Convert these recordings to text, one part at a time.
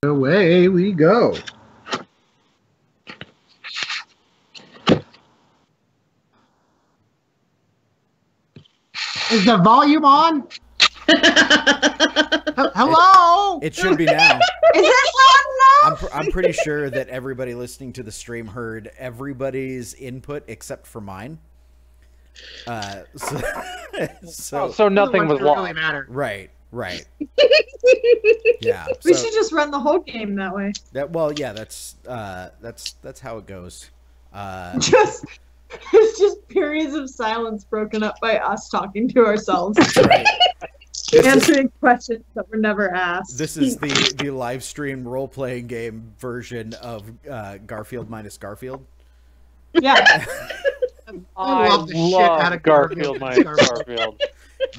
Away we go. Is the volume on? Hello? It should be now. Is it on now? I'm pretty sure that everybody listening to the stream heard everybody's input except for mine. So nothing was lost. Really matter. Right. Yeah. We should just run the whole game that way. That's how it goes. It's just periods of silence broken up by us talking to ourselves. Right. Answering questions that were never asked. This is the live stream role playing game version of Garfield minus Garfield. Yeah. I love the shit love out of Garfield minus Garfield.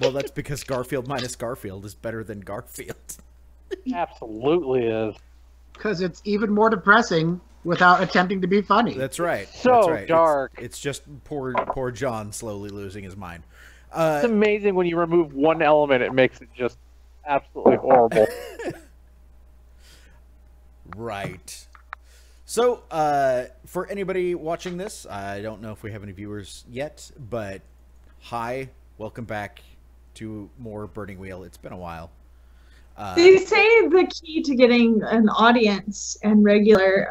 Well, that's because Garfield minus Garfield is better than Garfield. Absolutely is. Because it's even more depressing without attempting to be funny. That's right. So That's right. dark. It's just poor John slowly losing his mind. It's amazing when you remove one element, it makes it just absolutely horrible. Right. So, for anybody watching this, I don't know if we have any viewers yet, but hi, welcome back to more Burning Wheel. It's been a while. They say the key to getting an audience and regular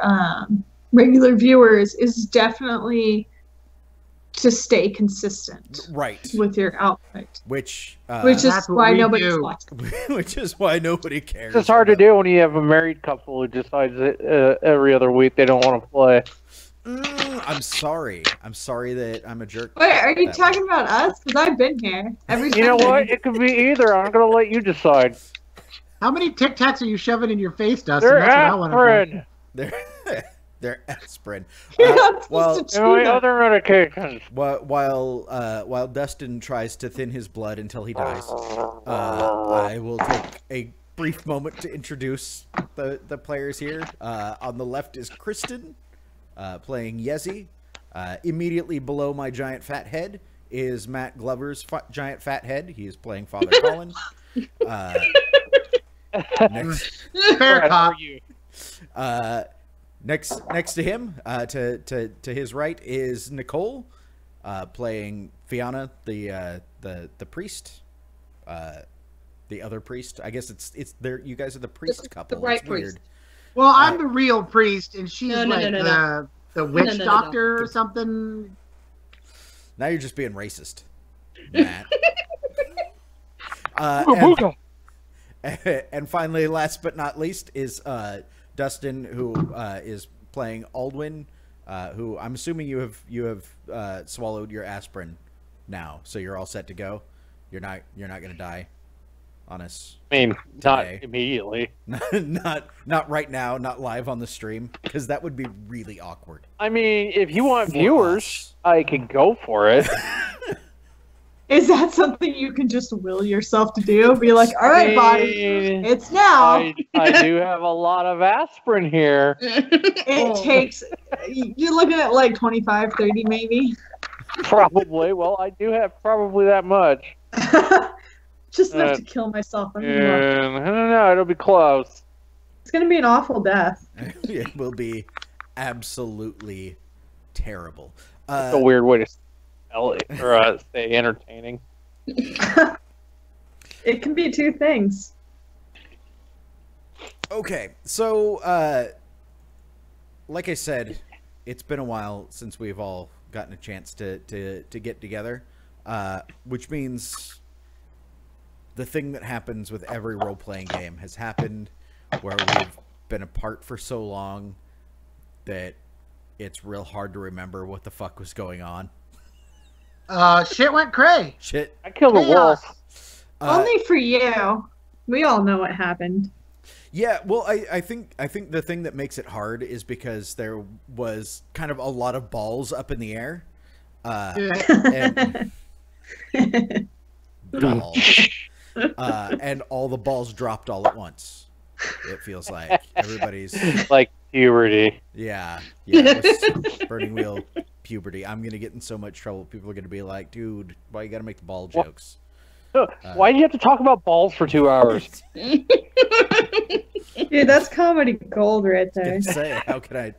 viewers is definitely to stay consistent, right, with your output, which is why nobody's watching. Which is why nobody cares. It's hard to do when you have a married couple who decides that, every other week they don't want to play. I'm sorry that I'm a jerk. Wait, are you talking about us? Because I've been here every time. You know what? It could be either. I'm gonna let you decide. How many Tic Tacs are you shoving in your face, Dustin? They're That's what I want to know. aspirin. They're aspirin. You're not well, supposed to And my chew them. other medications. while Dustin tries to thin his blood until he dies, I will take a brief moment to introduce the players here. On the left is Kristen, playing Yezi. Immediately below my giant fat head is Matt Glover's giant fat head. He is playing Father Colin. Next, Fair cop. next to him, to his right is Nicole, playing Fiona, the priest, the other priest. I guess it's there. You guys are the priest couple. The right It's weird. priest. Well, I'm the real priest, and she's No, like no. the witch No. doctor or something. Now you're just being racist, Matt. Booga, And finally, last but not least, is Dustin, who is playing Aldwin, who I'm assuming you have swallowed your aspirin now, so you're all set to go. You're not gonna die on us. I mean, not Today. immediately. not right now, not live on the stream, because that would be really awkward. I mean, if you want For viewers, us. I could go for it. Is that something you can just will yourself to do? Be like, all right, body, mean, it's now. I do have a lot of aspirin here. It takes, you're looking at like 25, 30 maybe. Probably. Well, I do have probably that much. Just enough to kill myself. And I don't know. It'll be close. It's going to be an awful death. It will be absolutely terrible. It's a weird way to spell it or say entertaining. It can be two things. Okay, so like I said, it's been a while since we've all gotten a chance to get together, which means the thing that happens with every role-playing game has happened, where we've been apart for so long that it's real hard to remember what the fuck was going on. Shit went cray. Shit. I killed a wolf. Only for you. We all know what happened. Yeah, well, I think the thing that makes it hard is because there was kind of a lot of balls up in the air. And balls. And all the balls dropped all at once. It feels like everybody's Like puberty. yeah. It was Burning Wheel puberty. I'm gonna get in so much trouble. People are gonna be like, "Dude, why you gotta make the ball jokes?" Why do you have to talk about balls for 2 hours? Dude, that's comedy gold right there. Gonna say, how could I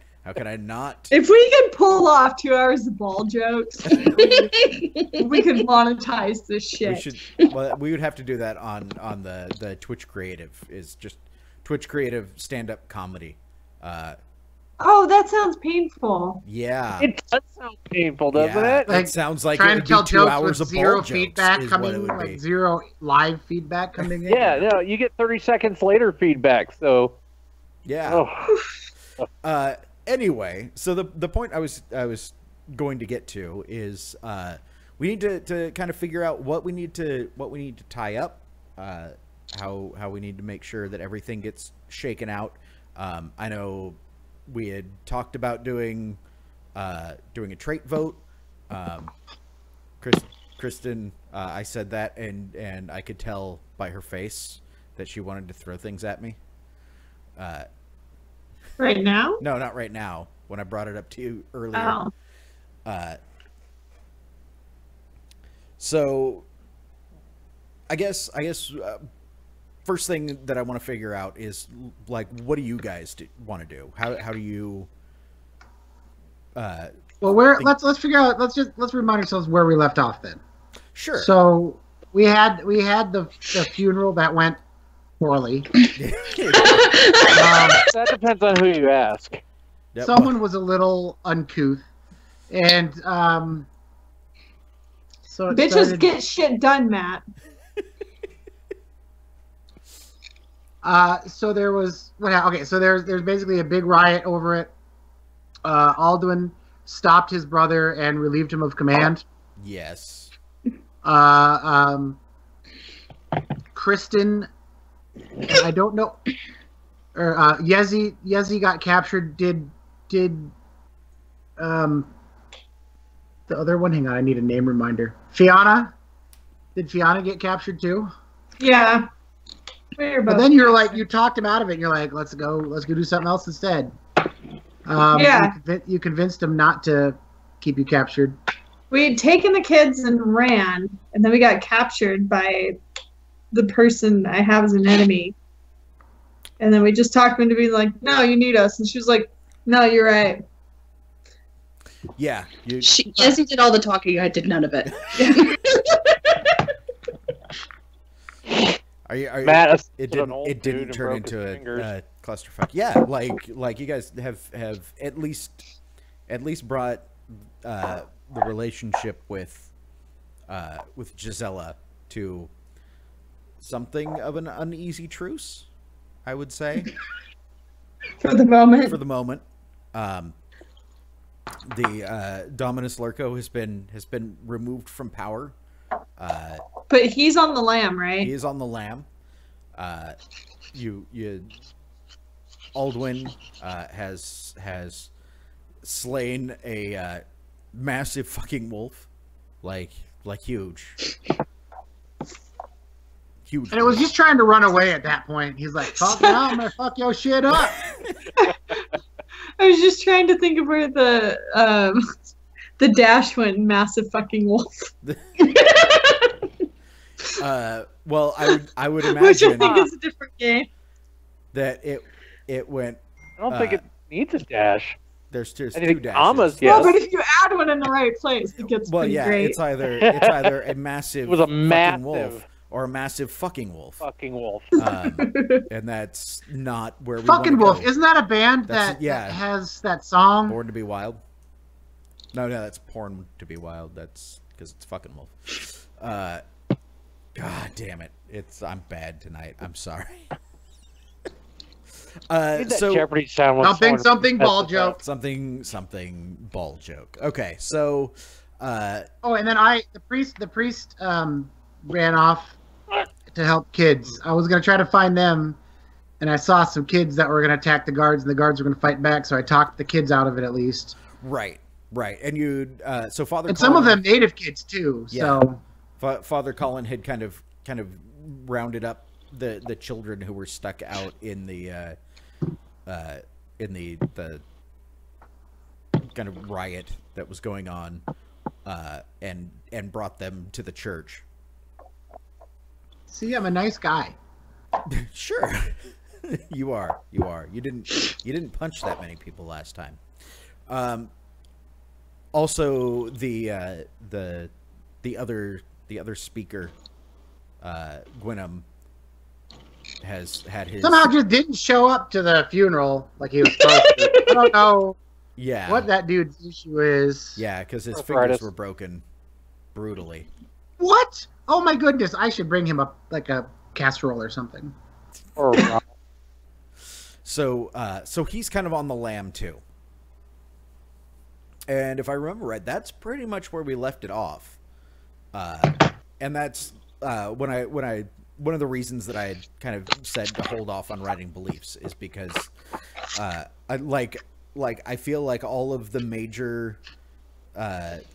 not? If we could pull off 2 hours of ball jokes, we could monetize this We shit. should. Well, we would have to do that on the Twitch Creative. Is just Twitch Creative stand-up comedy. Oh, that sounds painful. Yeah. It does sound painful, doesn't Yeah. it? Like, It sounds like Trying it to would tell be 2 jokes hours with of zero ball feedback jokes is what coming, it would like be. zero live feedback coming in. Yeah, no, you get 30 seconds later feedback, so Yeah. oh. Anyway, so the point I was going to get to is we need to kind of figure out what we need to tie up, how we need to make sure that everything gets shaken out. I know we had talked about doing a trait vote. Kristen, I said that, and I could tell by her face that she wanted to throw things at me. Right now? No, not right now. When I brought it up to you earlier. Oh. So, I guess first thing that I want to figure out is, like, what do you guys want to do? How do you? Well, let's figure out. Let's remind ourselves where we left off then. Sure. So we had the funeral that went poorly. That depends on who you ask. Yep. Someone was a little uncouth, and so it Bitches started- get shit done, Matt. So there was okay. So there's basically a big riot over it. Alduin stopped his brother and relieved him of command. Yes. Kristen, I don't know, or Yezi got captured. Did the other one? Hang on, I need a name reminder. Fiona, did Fiona get captured too? Yeah. We're both. But then you talked him out of it. And you're like, let's go do something else instead. Yeah. You convinced him not to keep you captured. We had taken the kids and ran, and then we got captured by the person I have as an enemy. And then we just talked him into being like, no, you need us. And she was like, no, you're right. Yeah. Yezi did all the talking. I did none of it. Are you Matt, it an old didn't dude and turn broke into his a fingers. clusterfuck. Yeah, like you guys have at least brought the relationship with Gisela to something of an uneasy truce, I would say. For the moment. For the moment. The Dominus Lurko has been removed from power. But he's on the lamb, right? He is on the lam. Alduin has slain a massive fucking wolf, like huge. Huge. And it was just trying to run away at that point. He's like, fuck now, I'm gonna fuck your shit up. I was just trying to think of where the dash went, massive fucking wolf. Well, I would Which I imagine think is a different game. that it went. I don't think it needs a dash. There's two Anything dashes. commas, Yeah, yes. but if you add one in the right place, it gets Well, pretty yeah, great. it's either a massive It was a fucking massive wolf or a massive fucking wolf. fucking wolf. And that's not where we Fucking wanna Wolf. go. Isn't that a band That's- that, yeah. that has that song? Born to be Wild? No, that's Porn to be Wild. That's because it's fucking wolf. God damn it! I'm bad tonight. I'm sorry. Need that So Jeopardy sound when someone Something ball messes up. joke. something ball joke. Okay, so Oh, and then the priest ran off to help kids. I was gonna try to find them, and I saw some kids that were gonna attack the guards, and the guards were gonna fight back. So I talked the kids out of it at least, right, and you so Father and some of Colin- them native kids too. Yeah. So Father Colin had kind of rounded up the children who were stuck out in the kind of riot that was going on, and brought them to the church. see, I'm a nice guy. Sure. You are. You didn't punch that many people last time. Also, the other speaker, Gwynam, has had his Somehow just didn't show up to the funeral like he was supposed to. I don't know what that dude's issue is. Yeah, because his Arthritis. fingers were broken brutally. What? Oh my goodness! I should bring him up like a casserole or something. Or So he's kind of on the lam too. And if I remember right, that's pretty much where we left it off. And that's one of the reasons that I had kind of said to hold off on writing beliefs is because I feel like all of the major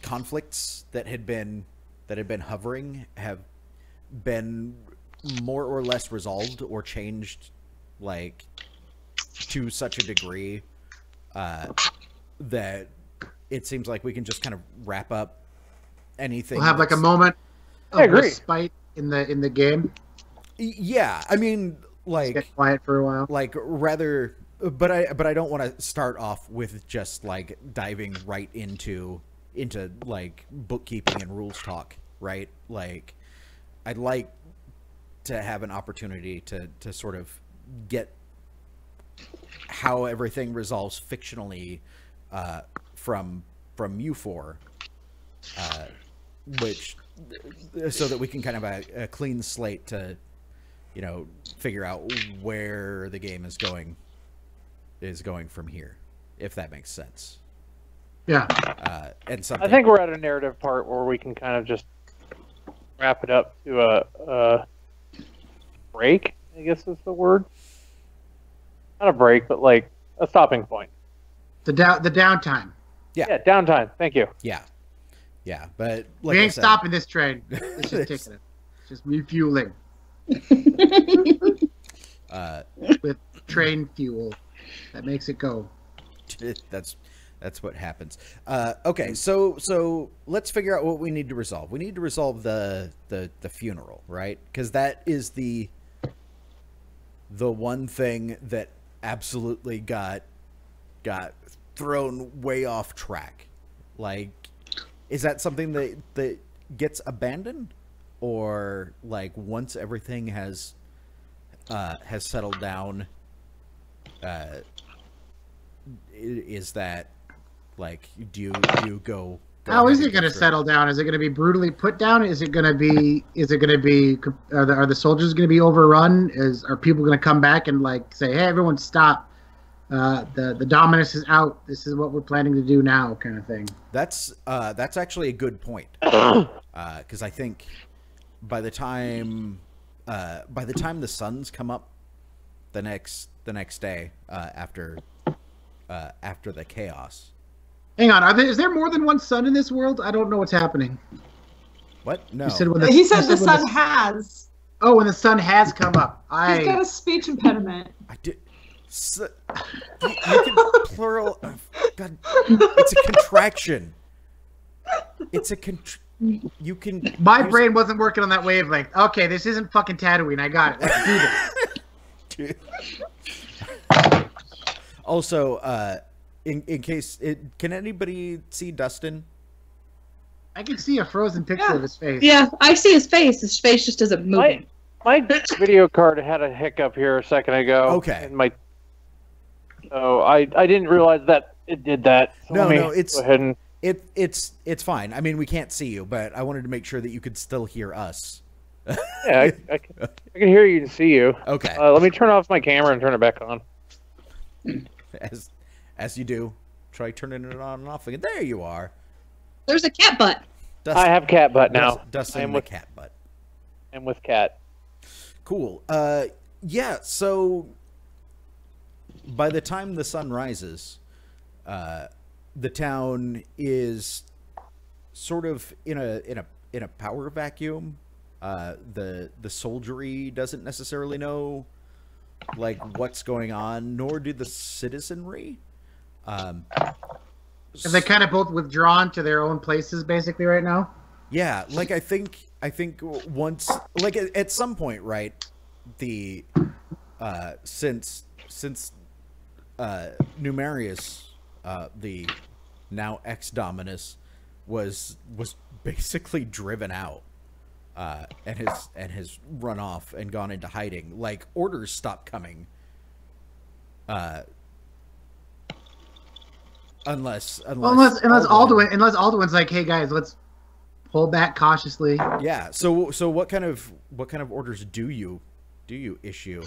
conflicts that had been hovering have been more or less resolved or changed, like, to such a degree that it seems like we can just kind of wrap up anything. We'll have like a moment of respite in the game. Yeah, I mean, like, get quiet for a while. Like, rather, but I don't want to start off with just like diving right into like bookkeeping and rules talk, right? Like, I'd like to have an opportunity to sort of get how everything resolves fictionally from you four, which so that we can kind of a clean slate to, you know, figure out where the game is going from here, if that makes sense. Yeah. And something. I think we're at a narrative part where we can kind of just wrap it up to a break, I guess is the word. Not a break, but like a stopping point. The downtime. Yeah, downtime. Thank you. Yeah. But like we ain't stopping this train. It's just taking it. It's just refueling. With train fuel that makes it go. That's what happens. Okay, so let's figure out what we need to resolve. We need to resolve the funeral, right? Because that is the one thing that absolutely got thrown way off track. Like, is that something that gets abandoned, or like once everything has settled down, is that like do you go? How is it going to settle down? Is it going to be brutally put down? Is it going to be? Are the soldiers going to be overrun? Are people going to come back and like say, "Hey, everyone, stop! The Dominus is out. This is what we're planning to do now," kind of thing. That's actually a good point, because I think by the time the suns come up the next day after the chaos. Hang on, is there more than one sun in this world? I don't know what's happening. What? No. He said the sun has. Oh, when the sun has come up. He's got a speech impediment. I did. So, you can plural. God, it's a contraction. It's a you can. My brain wasn't working on that wavelength. Okay, this isn't fucking Tatooine. I got it. Let's do this. Also, in case can anybody see Dustin? I can see a frozen picture of his face. Yeah, I see his face. His face just isn't moving. My video card had a hiccup here a second ago. Okay. And so I didn't realize that it did that. So No, it's go ahead and it's fine. I mean, we can't see you, but I wanted to make sure that you could still hear us. yeah, I can hear you and see you. Okay. Let me turn off my camera and turn it back on. As you do, try turning it on and off again. There you are. There's a cat butt. Dustin, I have cat butt now. Dustin the cat butt. I'm with cat. Cool. Yeah. So by the time the sun rises, the town is sort of in a power vacuum. The soldiery doesn't necessarily know like what's going on, nor do the citizenry. Have they kind of both withdrawn to their own places basically right now? Yeah, like I think once, like at some point, right, the since Numerius, the now ex-Dominus, was basically driven out, and has run off and gone into hiding. Like, orders stopped coming, unless Alduin's like, hey guys, let's pull back cautiously. Yeah. So what kind of orders do you issue,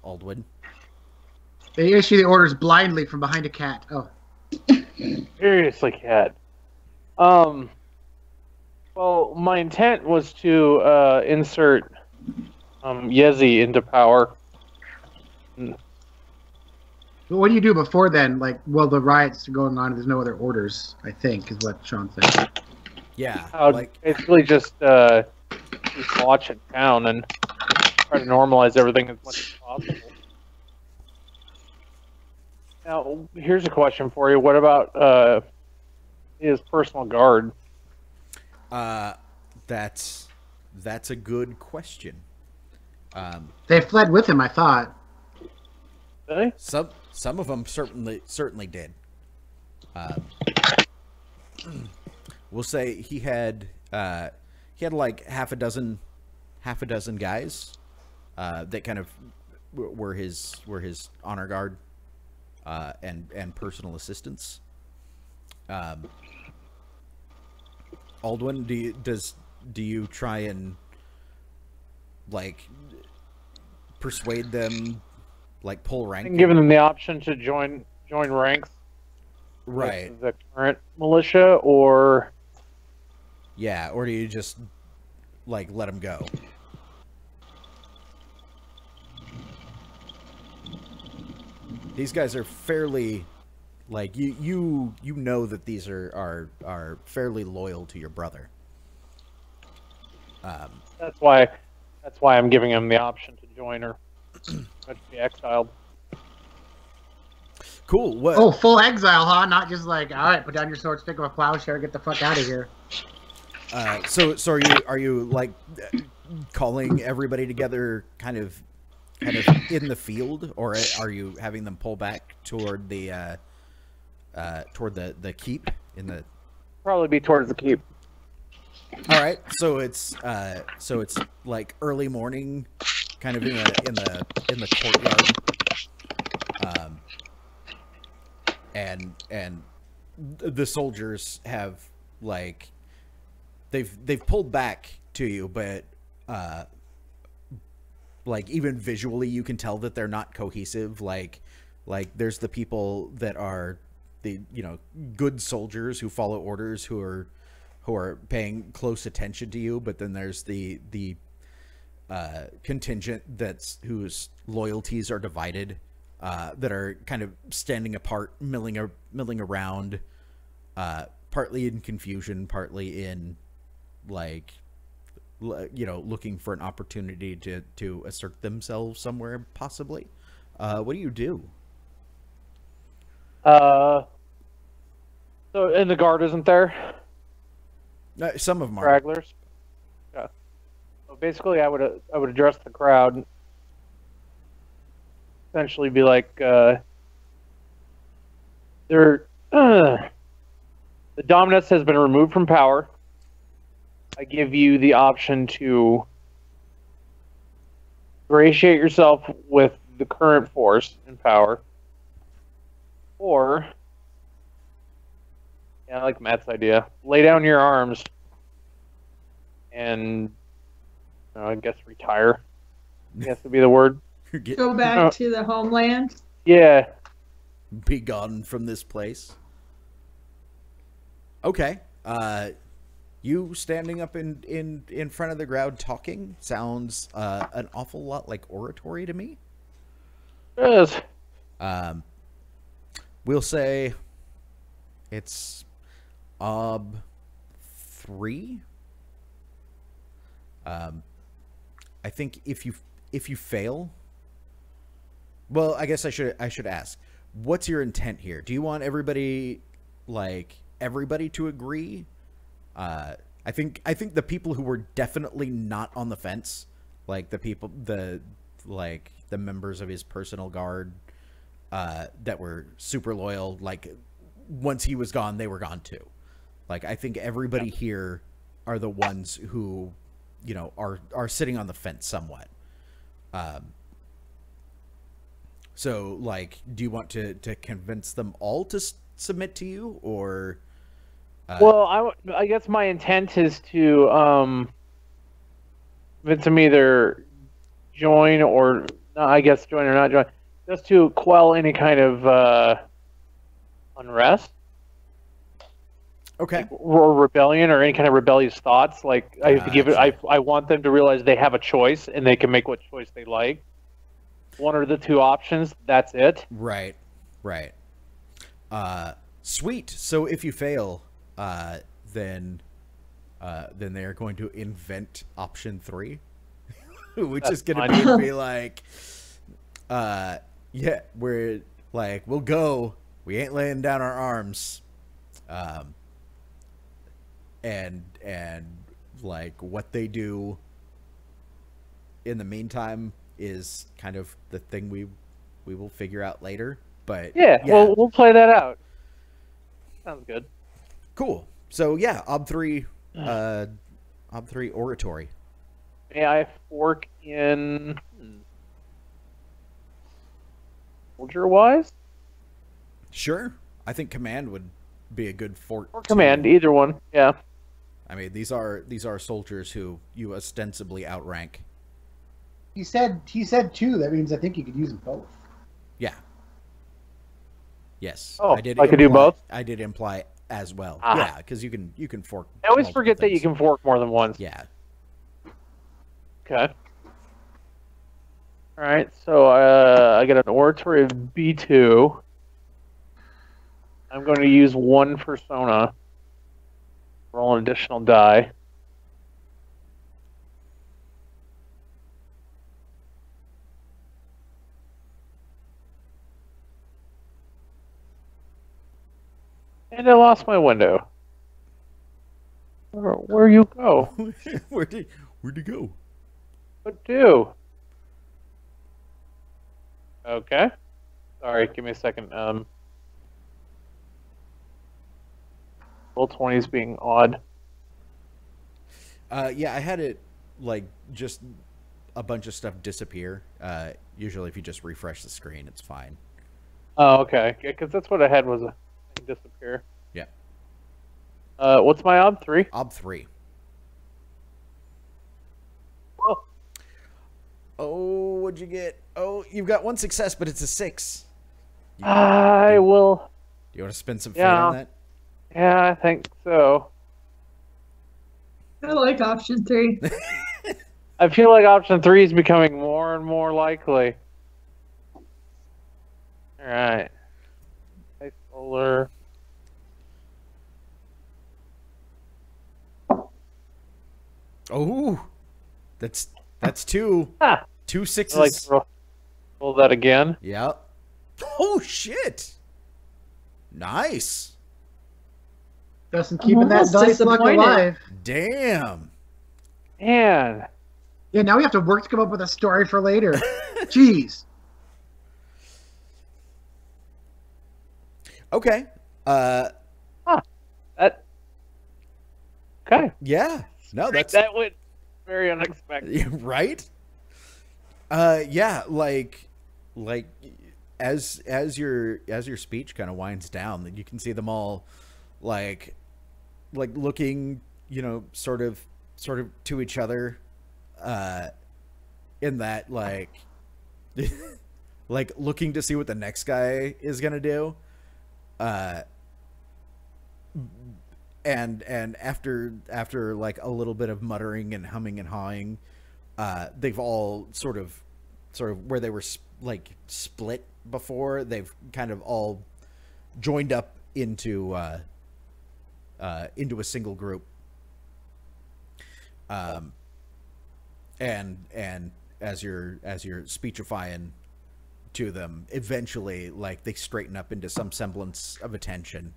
Alduin? They issue the orders blindly from behind a cat. Oh. Seriously, cat. Well, my intent was to insert Yezi into power. But what do you do before then? Like, well, the riots are going on. There's no other orders, I think, is what Sean said. Yeah. Basically just watch it down and try to normalize everything as much as possible. Now, here's a question for you. What about his personal guard? That's a good question. They fled with him, I thought. Really? Some of them certainly did. We'll say he had like half a dozen guys that kind of were his honor guard and personal assistants. Alduin, do you try and like persuade them, like pull rank, and giving them the option to join ranks, right? With the current militia, or or do you just like let them go? These guys are fairly, like, you know that these are fairly loyal to your brother. That's why I'm giving him the option to join or to be exiled. Cool. What? Oh, full exile, huh? Not just like, all right, put down your sword, stick with a plowshare, get the fuck out of here. So are you like calling everybody together, kind of in the field, or are you having them pull back toward the keep in the? Probably be towards the keep. All right, so it's like early morning, kind of in the courtyard, and the soldiers have like they've pulled back to you, but like even visually you can tell that they're not cohesive. Like there's the people that are the good soldiers who follow orders, who are paying close attention to you, but then there's the contingent whose loyalties are divided, that are kind of standing apart, milling around, partly in confusion, partly in like looking for an opportunity to assert themselves somewhere, possibly. What do you do? So, and the guard isn't there? Some of them are. Stragglers? Yeah. So basically, I would address the crowd. Essentially be like, the Dominus has been removed from power. I give you the option to ingratiate yourself with the current force in power, or, I like Matt's idea, lay down your arms and, I guess, retire. I guess would be the word. Go back to the homeland. Yeah. Be gone from this place. Okay. You standing up in front of the crowd talking sounds an awful lot like oratory to me. Yes. We'll say it's Ob 3. I think if you fail, well, I guess I should ask, what's your intent here? Do you want everybody to agree? I think the people who were definitely not on the fence, like the like the members of his personal guard that were super loyal. Like once he was gone, they were gone too. Like I think everybody here are the ones who, you know, are sitting on the fence somewhat. So like, do you want to convince them all to submit to you, or? Well, I guess my intent is to convince them either join or no, I guess join or not join, just to quell any kind of unrest. Okay. Or rebellion or any kind of rebellious thoughts. Like I have to give it. Gotcha. I want them to realize they have a choice and they can make what choice they like. One or the two options. That's it. Right. Right. Sweet. So if you fail, then they are going to invent option 3, which That's is going fine. to be like, yeah, we're like, we'll go. We ain't laying down our arms. And like what they do in the meantime is kind of the thing we will figure out later. But Yeah. We'll play that out. Sounds good. cool. So yeah, Ob 3 oratory. May I fork in soldier wise Sure. I think command would be a good fork. or command? Either one. Yeah. I mean, these are soldiers who you ostensibly outrank. He said 2. That means I think you could use them both. Yeah. Yes. Oh, I could do both? I did imply as well. Ah. Yeah, because you can fork. I always multiple forget that you things. can fork more than once. Yeah. Okay. All right. So I get an oratory of B2. I'm going to use one persona. Roll an additional die. And I lost my window. Where you go? Where'd you go? What do? Okay. Sorry, give me a second. Roll 20 is being odd. Yeah, I had it like just a bunch of stuff disappear. Usually, if you just refresh the screen, it's fine. Oh, okay. Because that's what I had was a disappear. Yeah. What's my ob 3? Ob 3. Oh, Oh, what'd you get? Oh, you've got one success, but it's a 6. I will. Do you want to spend some fate Yeah. on that? Yeah, I think so. I like option 3. I feel like option 3 is becoming more and more likely. All right. Hey, solar. Oh, that's 2. Ah, 2 I sixes. like to roll that again. Yep. Oh shit! Nice. Dustin keeping that almost dice luck disappointed. alive. Damn. Man. Yeah, now we have to work to come up with a story for later. Jeez. Okay. That. Okay. Yeah. No, that's That went very unexpected. right. Yeah. Like as your speech kind of winds down, you can see them all like looking, you know, sort of to each other, in that like like looking to see what the next guy is gonna do, and after like a little bit of muttering and humming and hawing, they've all sort of where they were like split before, they've kind of all joined up into a single group. And as you're speechifying to them, eventually like they straighten up into some semblance of attention,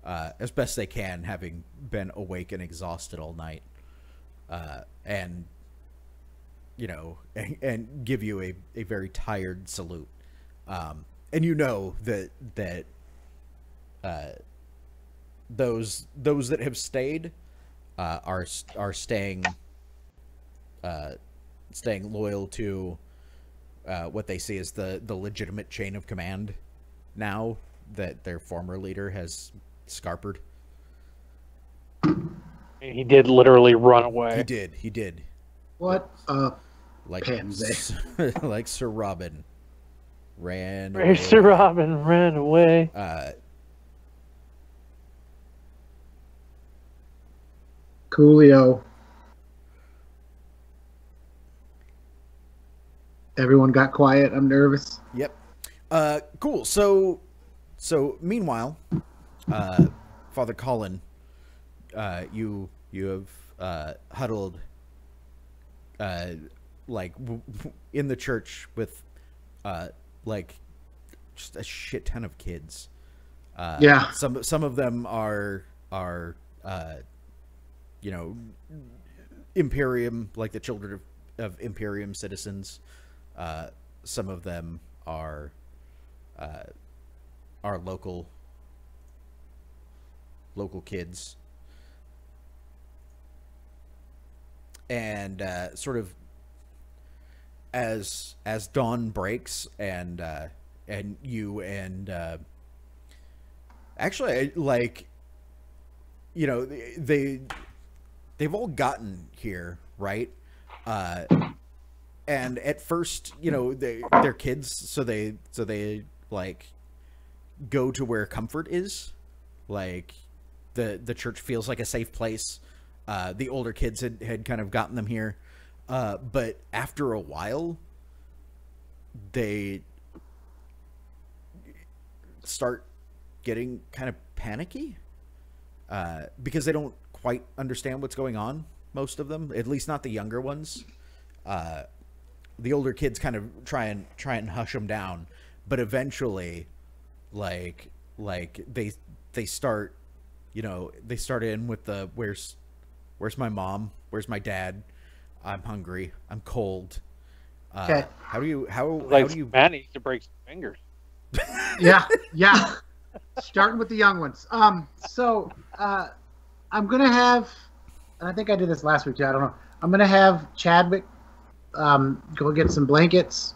as best they can, having been awake and exhausted all night, and you know, and give you a very tired salute. And you know that those that have stayed are staying loyal to what they see as the legitimate chain of command now that their former leader has scarpered. He did literally run away. He did. What? Like Pansy. like Sir Robin ran away. Sir Robin ran away. Coolio. Everyone got quiet. I'm nervous. Yep. Cool. So meanwhile, Father Colin, you have huddled like in the church with like just a shit ton of kids. Yeah. Some of them are you know, Imperium, like the children of Imperium citizens. Some of them are local kids, and sort of as dawn breaks, and you and actually, like, you know, they've all gotten here, right? And at first, you know, they're kids, so they like go to where comfort is. Like the church feels like a safe place. The older kids had kind of gotten them here, but after a while, they start getting kind of panicky because they don't quite understand what's going on. Most of them, at least not the younger ones. The older kids kind of try and hush them down, but eventually, like they start, you know, they start in with the where's my mom, where's my dad, I'm hungry, I'm cold. Okay. How do you Manny to break some fingers? Yeah. Starting with the young ones. So I'm gonna have, and I think I did this last week too. I don't know. I'm gonna have Chadwick go get some blankets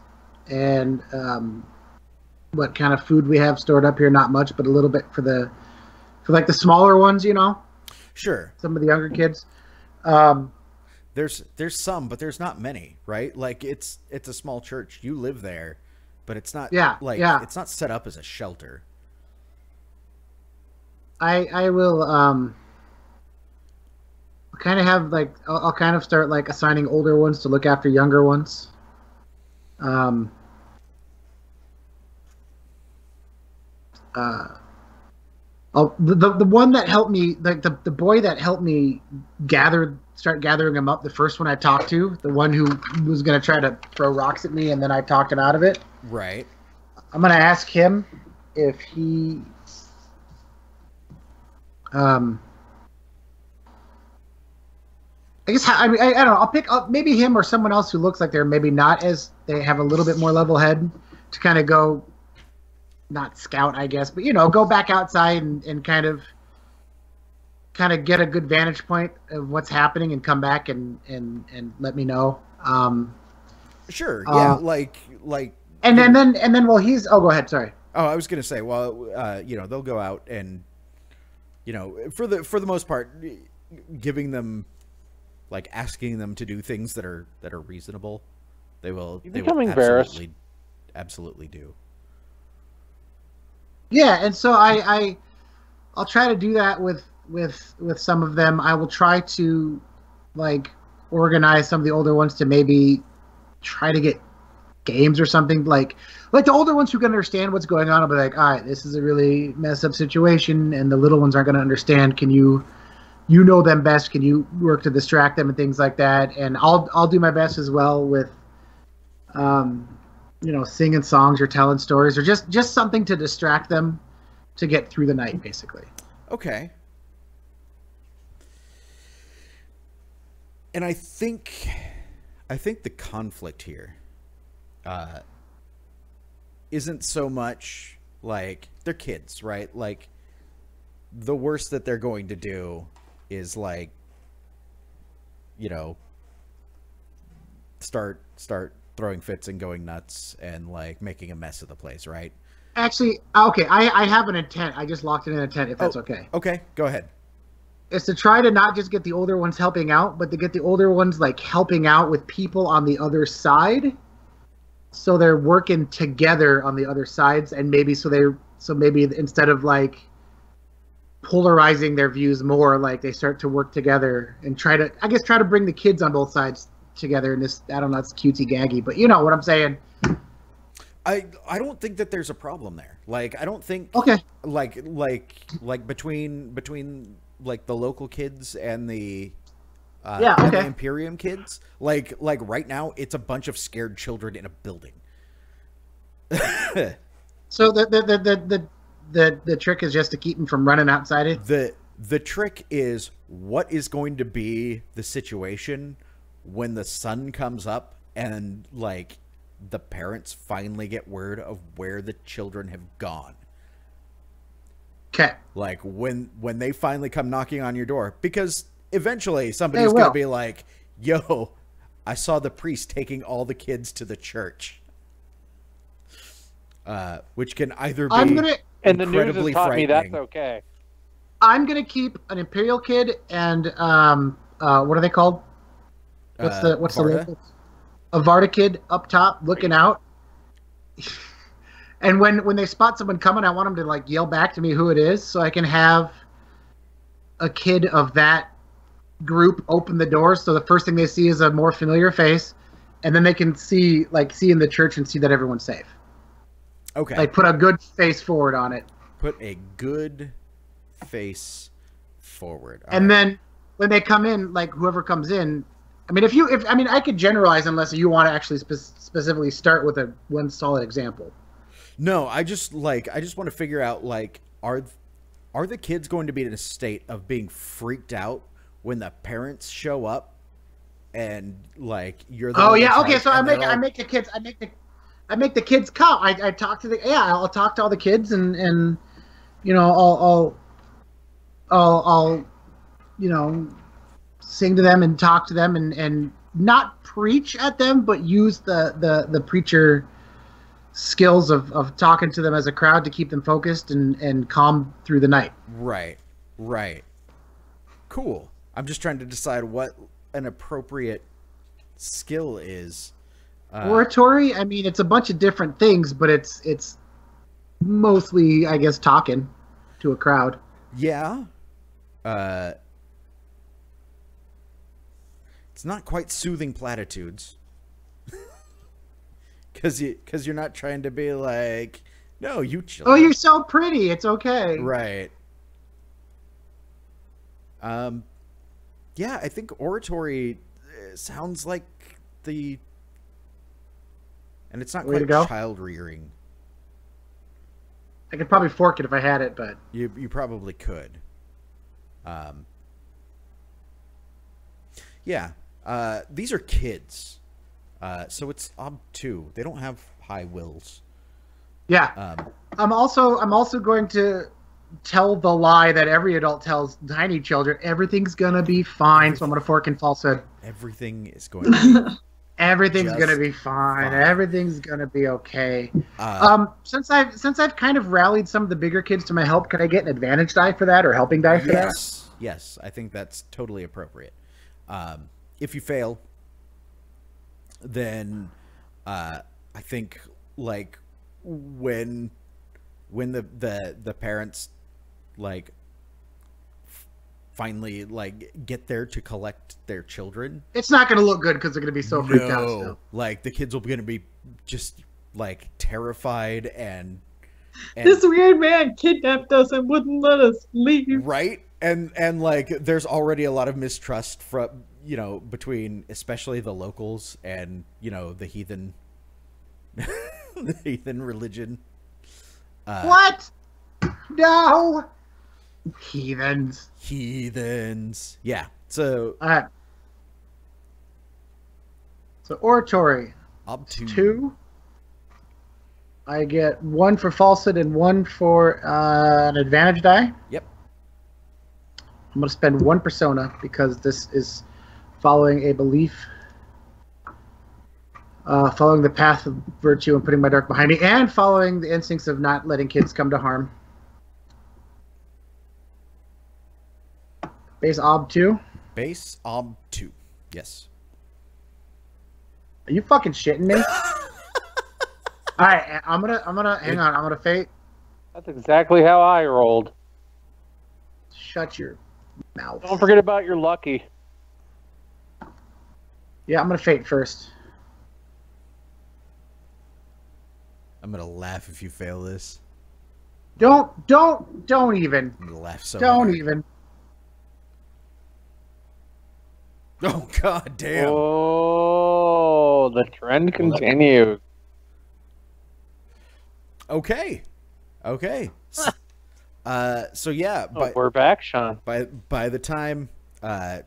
and what kind of food we have stored up here. Not much, but a little bit for like the smaller ones, you know. Sure. Some of the younger kids. There's some, but there's not many, right? Like it's a small church. You live there, but it's not it's not set up as a shelter. I will kind of have like I'll kind of start like assigning older ones to look after younger ones. The one that helped me, like the boy that helped me start gathering him up, the first one I talked to, the one who was going to try to throw rocks at me and then I talked him out of it. Right. I'm going to ask him if he I guess I don't know. I'll pick up maybe him or someone else who looks like they're maybe not as, they have a little bit more level head to kind of go, not scout, I guess, but, you know, go back outside and kind of get a good vantage point of what's happening and come back and let me know. Sure. Yeah. Like. And then well, go ahead. Sorry. Oh, I was going to say, well, you know, they'll go out and, you know, for the most part, giving them, like, asking them to do things that are reasonable, they will absolutely do. Yeah, and so I'll try to do that with some of them. I will try to like organize some of the older ones to maybe try to get games or something, like the older ones who can understand what's going on. I'll be like, all right, this is a really messed up situation, and the little ones aren't going to understand. Can you know them best? Can you work to distract them and things like that? And I'll do my best as well with, you know, singing songs or telling stories or just something to distract them to get through the night, basically. Okay. And I think I think the conflict here isn't so much like they're kids, right? Like the worst that they're going to do is like, you know, start throwing fits and going nuts and like making a mess of the place, right? Actually, okay, I have an intent. I just locked in an intent, if that's okay. Okay, go ahead. Is to try to not just get the older ones helping out, but to get the older ones like helping out with people on the other side. So they're working together on the other sides, and maybe maybe instead of like polarizing their views more, like they start to work together and try to bring the kids on both sides together in this. I don't know, it's cutesy gaggy, but you know what I'm saying. I don't think that there's a problem there. Like I don't think like between like the local kids and the and the Imperium kids, like right now it's a bunch of scared children in a building. So the trick is just to keep them from running outside it. The trick is what is going to be the situation when the sun comes up and like the parents finally get word of where the children have gone. Okay. Like when they finally come knocking on your door, because eventually somebody's going to be like, yo, I saw the priest taking all the kids to the church. Which can either be and the news has taught me that's okay. I'm going to keep an Imperial kid and what are they called? What's the local? A Varda kid up top looking out. And when they spot someone coming, I want them to like yell back to me who it is, so I can have a kid of that group open the door. So the first thing they see is a more familiar face, and then they can see in the church and see that everyone's safe. Okay. Like put a good face forward on it. Put a good face forward. All and then when they come in, like whoever comes in, I mean, I could generalize unless you want to actually specifically start with one solid example. No, I just want to figure out like are the kids going to be in a state of being freaked out when the parents show up and like you're the okay, so I make the kids come. I talk to I'll talk to all the kids and you know I'll you know sing to them and talk to them and not preach at them, but use the preacher skills of talking to them as a crowd to keep them focused and calm through the night. Right. Cool. I'm just trying to decide what an appropriate skill is. Oratory, I mean, it's a bunch of different things, but it's mostly, I guess, talking to a crowd. Yeah. It's not quite soothing platitudes. Because you're not trying to be like, no, you chill. Oh, you're so pretty. It's okay. Right. Yeah, I think oratory sounds like and it's not quite child rearing. I could probably fork it if I had it, but you probably could. Yeah. These are kids. So it's obtuse. They don't have high wills. Yeah. I'm also going to tell the lie that every adult tells tiny children. Everything's gonna be fine. So I'm gonna fork in falsehood. Everything is going to be everything's gonna be fine. Everything's gonna be okay. Since I've kind of rallied some of the bigger kids to my help, could I get an advantage die for that or helping die for that? Yes, I think that's totally appropriate. If you fail, then I think like when the parents like finally like get there to collect their children, it's not going to look good because they're going to be so freaked out still. Like the kids will be going to be just like terrified and this weird man kidnapped us and wouldn't let us leave. Right, and like there's already a lot of mistrust from between especially the locals and the heathen the heathen religion. What? No. Heathens. Yeah. So So oratory. Obtuse. 2. I get 1 for falsehood and 1 for an advantage die. Yep. I'm going to spend 1 persona because this is following a belief, following the path of virtue and putting my dark behind me, and following the instincts of not letting kids come to harm. Base ob 2. Base ob 2. Yes. Are you fucking shitting me? All right, I'm gonna hang on. I'm gonna fate. That's exactly how I rolled. Shut your mouth. Don't forget about your lucky. Yeah, I'm gonna fate first. I'm gonna laugh if you fail this. Don't even. I'm gonna laugh so Don't hard. even. Oh god damn. Oh, the trend continues. Okay. So yeah, Oh, we're back, Sean. by the time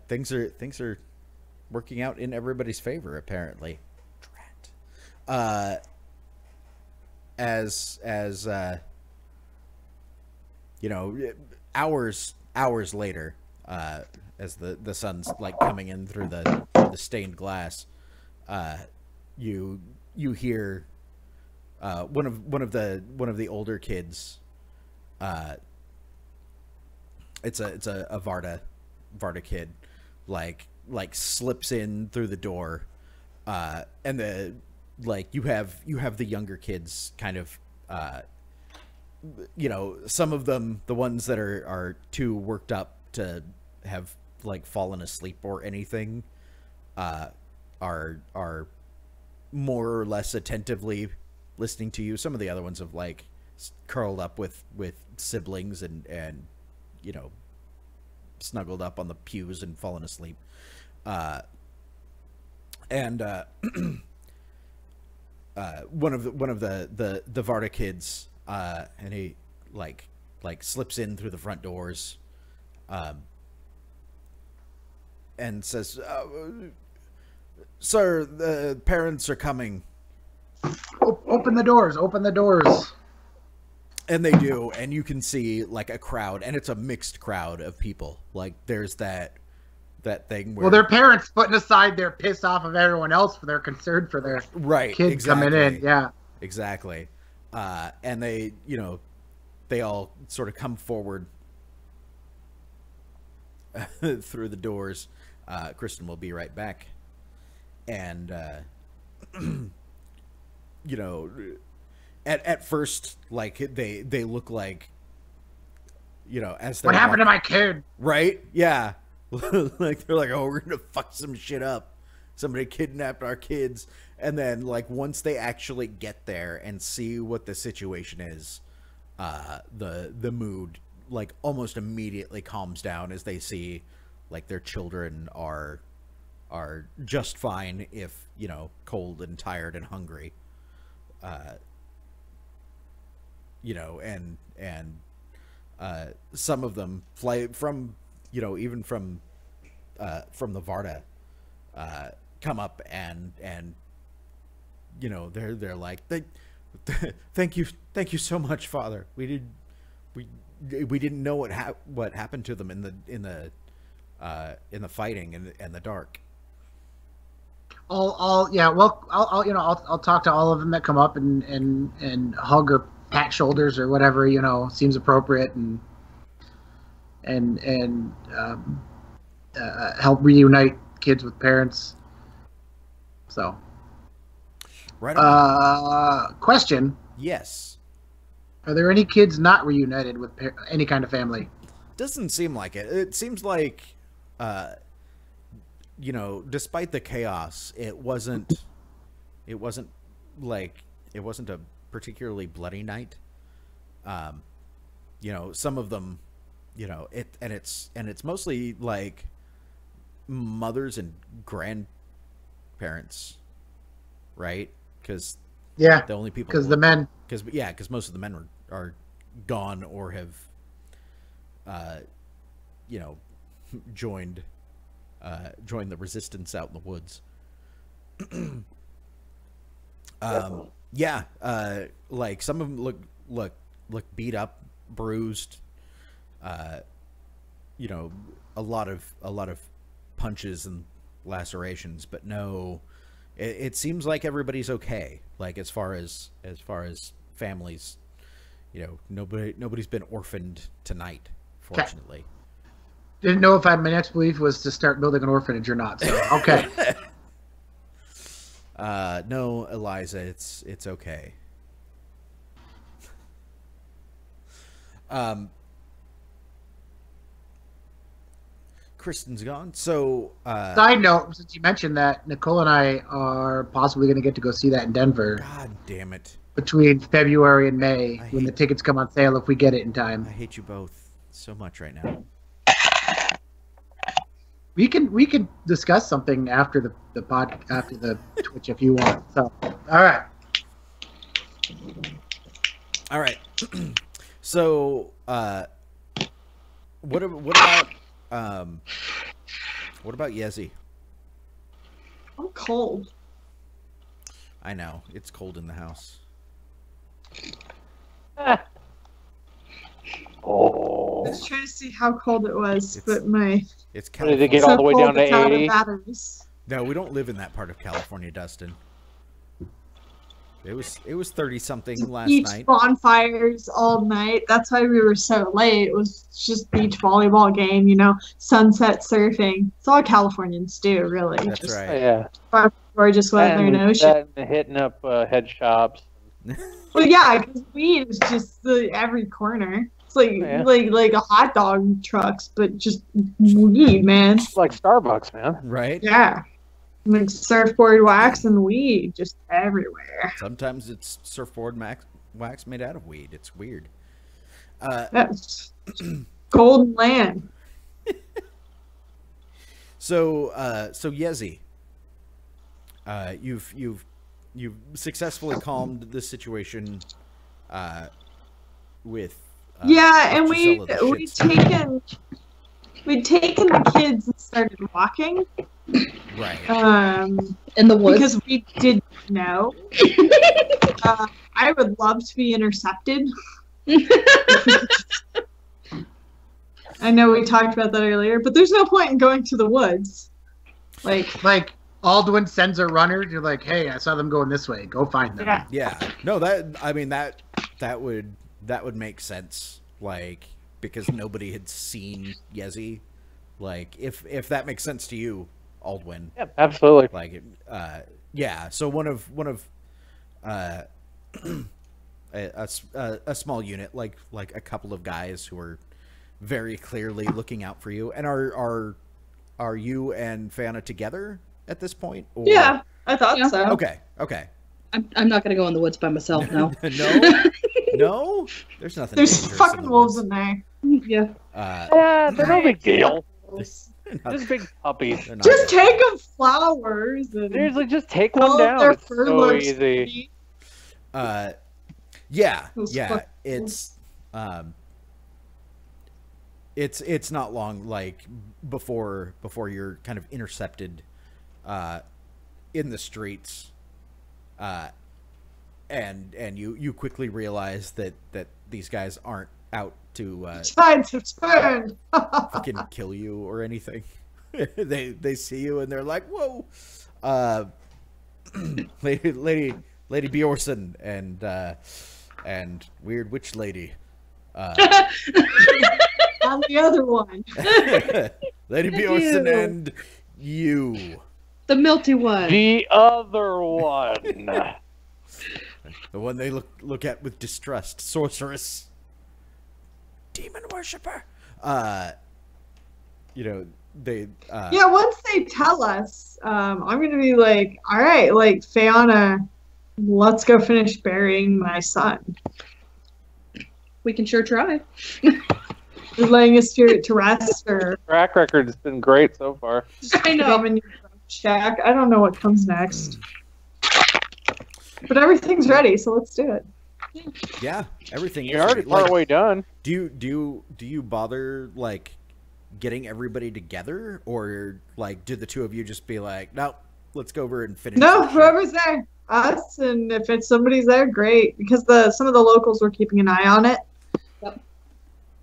things are working out in everybody's favor, apparently. As you know, hours later, as the sun's like coming in through the stained glass, you hear one of the older kids. It's a Varda kid, like slips in through the door, and you have the younger kids kind of, some of them, the ones that are too worked up to have like fallen asleep or anything, are more or less attentively listening to you. Some of the other ones have like curled up with siblings and snuggled up on the pews and fallen asleep. One of the Varda kids, and he like slips in through the front doors, and says, "Sir, the parents are coming." Open the doors. Open the doors. And they do, and you can see like a crowd, and it's a mixed crowd of people. Like there's that thing where, Well, their parents putting aside their piss off of everyone else for their concern for their kids coming in. Yeah, exactly. And they all sort of come forward through the doors. Kristen will be right back, and At first, like they look like, as what happened to my kid? Right? Yeah, like they're like, oh, we're gonna fuck some shit up. Somebody kidnapped our kids, and then like once they actually get there and see what the situation is, the mood like almost immediately calms down as they see like their children are just fine, if cold and tired and hungry. And some of them fly from, even from the Varda, come up and they're like, thank you so much, Father. We didn't know what happened to them in the fighting and the dark. I'll talk to all of them that come up and hug or pat shoulders or whatever seems appropriate, and help reunite kids with parents. So, right on. Question: Yes. Are there any kids not reunited with any kind of family? Doesn't seem like it. It seems like, despite the chaos, it wasn't a particularly bloody night. Some of them, it's mostly like mothers and grandparents, right? Because the only people, because the men, because most of the men are gone or have joined the resistance out in the woods. Yeah, like some of them look beat up, bruised. You know, a lot of punches and lacerations, but no, it seems like everybody's okay. Like as far as families, you know, nobody's been orphaned tonight, fortunately. Didn't know if my next belief was to start building an orphanage or not. So okay. No, Eliza, it's okay. Kristen's gone. So, Side note, since you mentioned that, Nicole and I are possibly going to get to go see that in Denver God damn it. between February and May I when the hate- tickets come on sale if we get it in time. I hate you both so much right now. We can discuss something after the Twitch if you want. So, all right. All right. So, what about Yezi? I'm cold. I know it's cold in the house. Oh. I was trying to see how cold it was, It's- but my It's What did California. it get so all the way cold down to it's out of 80? batteries. No, we don't live in that part of California, Dustin. It was 30 something last Beach night. bonfires all night. That's why we were so late. It was just beach volleyball game, you know, sunset surfing. It's all Californians do, really. That's Just right. Yeah. gorgeous weather and ocean. that and hitting up head shops. Well, yeah, because weed is just every corner. It's like Yeah. like a hot dog trucks, but just weed, man. It's like Starbucks, man. Right? Yeah, like surfboard wax and weed just everywhere. Sometimes it's surfboard wax made out of weed. It's weird. That's golden land. So Yezi, you've successfully calmed the situation with Yeah, and Gisela the we'd taken the kids and started walking. right. In the woods. Because we didn't know. I would love to be intercepted. I know we talked about that earlier, but there's no point in going to the woods. Like Aldwin sends a runner. You're like, hey, I saw them going this way. Go find them. Yeah. Yeah. No, that would make sense. Like, because nobody had seen Yezi. Like, if that makes sense to you, Aldwin. Yeah, absolutely. Like, yeah. So one of a small unit, like a couple of guys who are very clearly looking out for you. And are you and Fiona together at this point? Or... Yeah, I thought Yeah. so. Okay. I'm not gonna go in the woods by myself now. No. There's nothing. There's dangerous fucking in the wolves woods. in there. Yeah. Yeah, they're no big deal. Not- Just big puppies. they're not Just that- take them flowers and Seriously, just take all one of down. their It's fur so looks easy. pretty. Yeah. Those Yeah. fucking It's not long, like before you're kind of intercepted in the streets, and you quickly realize that these guys aren't out to Tides have turned. fucking kill you or anything. they see you and they're like, whoa, lady Bjorsen and weird witch lady. I'm the other one. Lady Thank Bjorsen you. and you. The milty one. The other one. The one they look at with distrust. Sorceress. Demon worshiper. You know, they Yeah, once they tell us, I'm gonna be like, all right, like Fiona, let's go finish burying my son. We can sure try. We're laying his spirit to rest or Track record has been great so far. I know. Shack. I don't know what comes next. But everything's ready, so let's do it. yeah, everything You're is already ready. Like, partway done. do you bother like getting everybody together, or like do the two of you just be like, no, let's go over and finish. No, this shit. whoever's there, us, and if it's somebody's there, great. Because some of the locals were keeping an eye on it.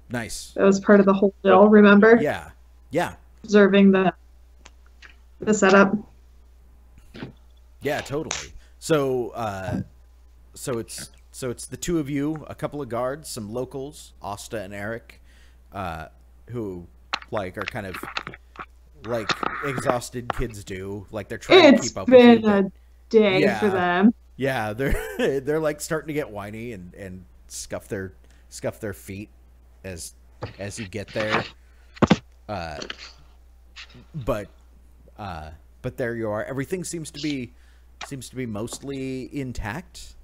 Nice. That was part of the whole deal. Remember, Yeah. Yeah. observing the setup. Yeah, totally. So, so it's the two of you, a couple of guards, some locals, Asta and Eric, who like are kind of like exhausted kids do. Like they're trying to It's keep up with you. been a day Yeah. for them. Yeah, they're like starting to get whiny and scuff their feet as you get there. But there you are. Everything seems to be mostly intact.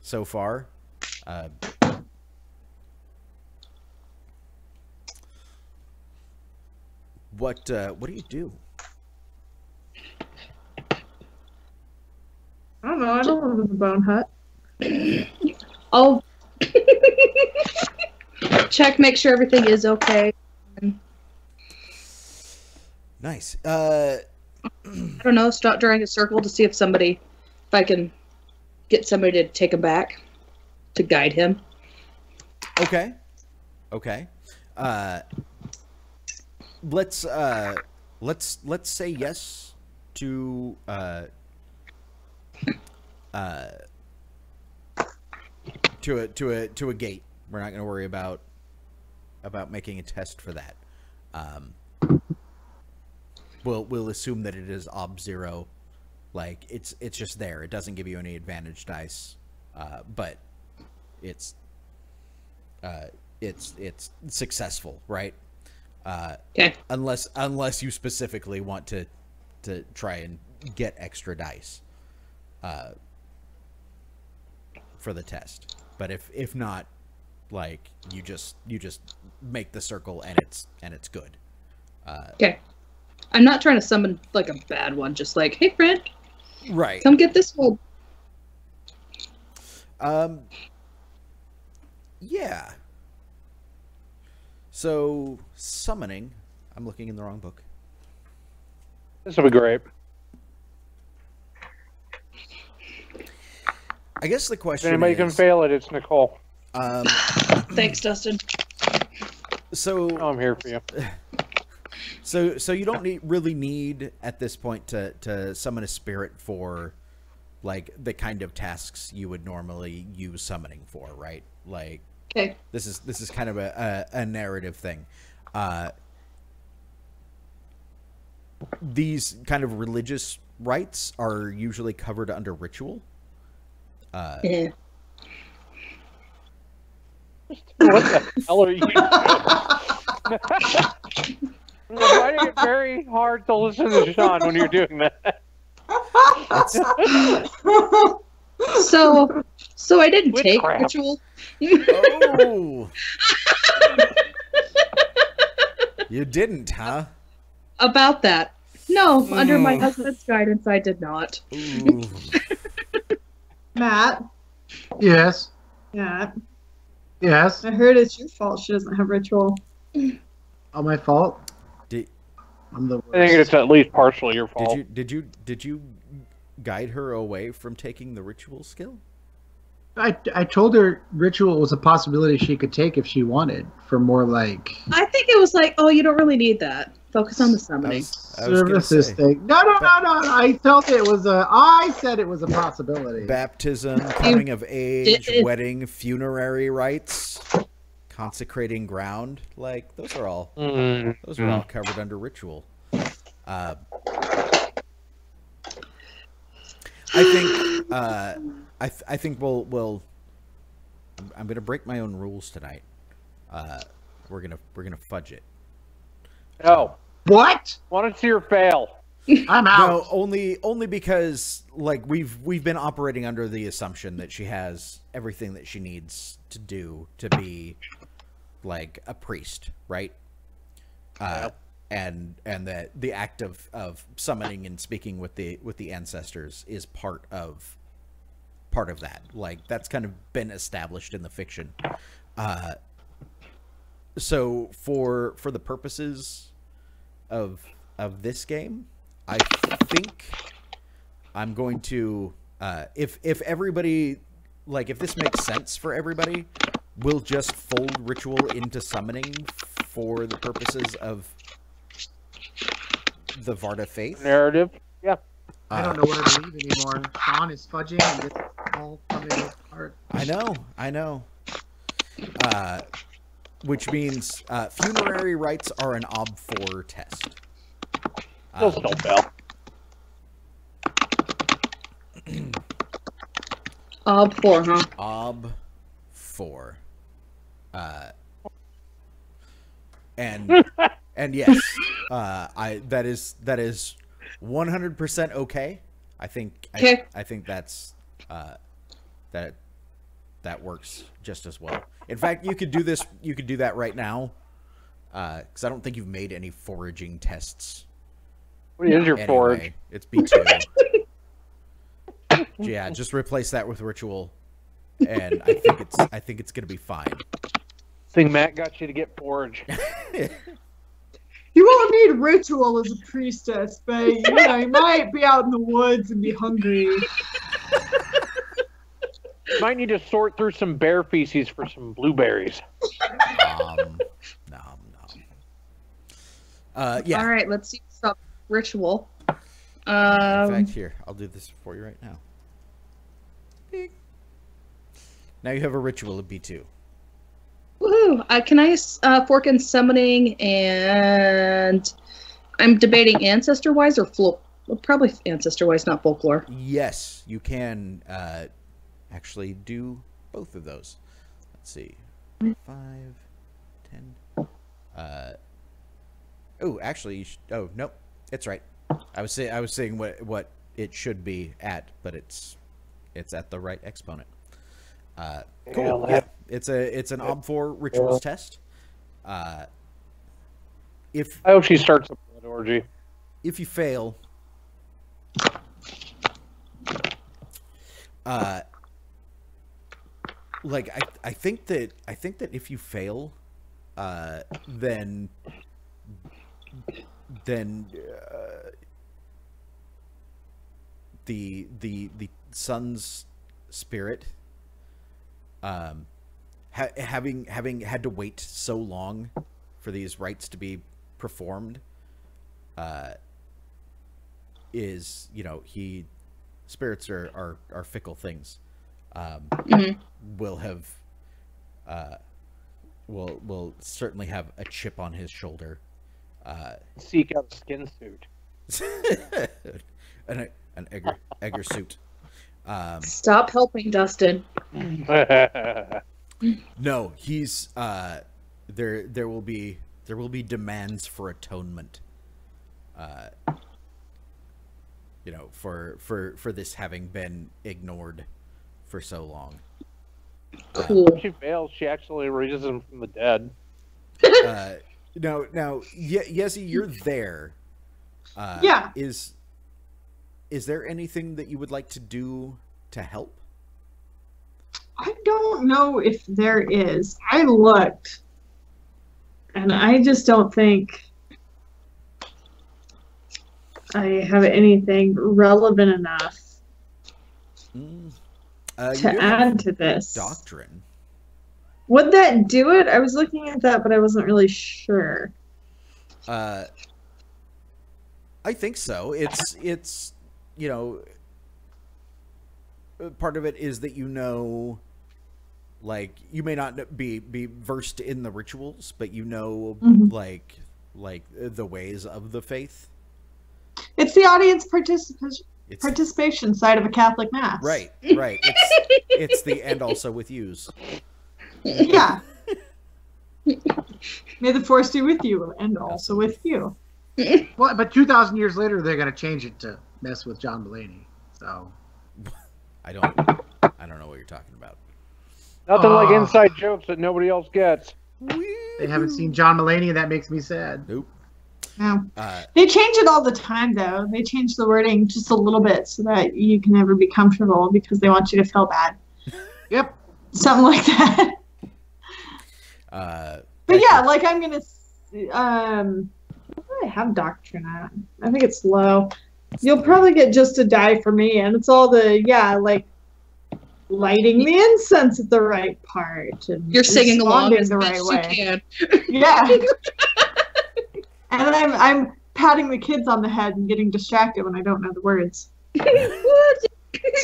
So far. What do you do? I don't know. I don't live in the Bone Hut. I'll check, make sure everything is okay. Nice. I don't know, start drawing a circle to see if I can get somebody to take him back, to guide him. Okay. Let's say yes to to a gate. We're not going to worry about making a test for that. We'll assume that it is ob0. Like it's just there. It doesn't give you any advantage dice, but it's successful, right? Okay. Unless you specifically want to try and get extra dice for the test. But if not, like you just make the circle and it's good. Okay. I'm not trying to summon like a bad one, just like, hey friend, Right. come get this one. Yeah. So summoning, I'm looking in the wrong book. This will be great. I guess the If question anybody is, can fail it, it's Nicole. Thanks, Dustin. so Oh, I'm here for you. So you don't really need at this point to summon a spirit for like the kind of tasks you would normally use summoning for, right? Like Okay. this is kind of a narrative thing. These kind of religious rites are usually covered under ritual. Yeah. What the hell are you doing? I'm finding it very hard to listen to Sean when you're doing that. So I didn't take Witchcraft. ritual. Oh, you didn't, huh? About that. No, under my husband's guidance, I did not. Ooh. Matt. Yes. Yeah. Yes. I heard it's your fault she doesn't have ritual. All my fault. Did, I'm the worst. I think it's at least partially your fault. did you guide her away from taking the ritual skill? I told her ritual was a possibility she could take if she wanted for more like I think it was like, oh, you don't really need that. Focus on the summoning. I was gonna services say, thing. No. I felt it was I said it was a possibility. baptism, coming of age, did- wedding, funerary rites, consecrating ground. Like those are all covered under ritual. I think I think we'll I'm gonna break my own rules tonight. We're gonna fudge it. No. What? Want to see her fail. I'm out. No, only because like we've been operating under the assumption that she has everything that she needs to do to be like a priest, right? And that the act of summoning and speaking with the ancestors is part of that. Like that's kind of been established in the fiction. So for the purposes of this game, I think I'm going to if everybody, like, if this makes sense for everybody, we'll just fold ritual into summoning for the purposes of the Varda faith Narrative. Yeah. I don't know where to leave anymore. Sean is fudging and it's all coming apart. I know. Which means funerary rites are an Ob4 test. Still spell. Ob4, huh? Ob4. And yes, that is 100% okay. I think I think that's that works just as well. In fact, you could do this. You could do that right now, because I don't think you've made any foraging tests. What is your forage? It's B2. Yeah, just replace that with ritual, and I think it's gonna be fine. Think Matt got you to get forage. You won't need ritual as a priestess, but you might be out in the woods and be hungry. Might need to sort through some bear feces for some blueberries. Nom. Yeah. All right, let's see some ritual. In fact, here, I'll do this for you right now. Beep. Now you have a ritual of B2. Woohoo! Can I fork in summoning, and I'm debating ancestor-wise or probably ancestor-wise, not folklore. Yes, you can actually do both of those. Let's see. 5, 10. Oh, actually, oh nope, it's right. I was saying what it should be at, but it's at the right exponent. Cool. Yeah, it's an Ob4 rituals test. If I hope she starts a blood orgy. If you fail, like I think that if you fail, then the sun's spirit, having had to wait so long for these rites to be performed, is, spirits are fickle things. Will have will certainly have a chip on his shoulder. Seek out a skin suit. an Egger suit. Stop helping Dustin. No, he's there will be demands for atonement. For this having been ignored for so long. Cool. If she fails, she actually raises him from the dead. Now, Yezi, you're there. Yeah. Is there anything that you would like to do to help? I don't know if there is. I looked, and I just don't think I have anything relevant enough to add to this. Doctrine. Would that do it? I was looking at that, but I wasn't really sure. I think so. It's part of it is that like, you may not be versed in the rituals, but like the ways of the faith. It's the audience participation side of a Catholic mass. Right. It's the and also with yous. Yeah. May the force be with you, and also with you. Well, but 2,000 years later, they're going to change it to mess with John Mulaney. So I don't know what you're talking about. Nothing like inside jokes that nobody else gets. They haven't seen John Mulaney, and that makes me sad. Nope. No. They change it all the time, though. They change the wording just a little bit so that you can never be comfortable because they want you to feel bad. Yep. Something like that. But yeah, like I'm gonna. What did I have Doctrine on? I think it's low. You'll probably get just a die for me, and it's all the like lighting the incense at the right part. And You're singing along responding as the best right you way. can. Yeah. And I'm patting the kids on the head and getting distracted when I don't know the words. So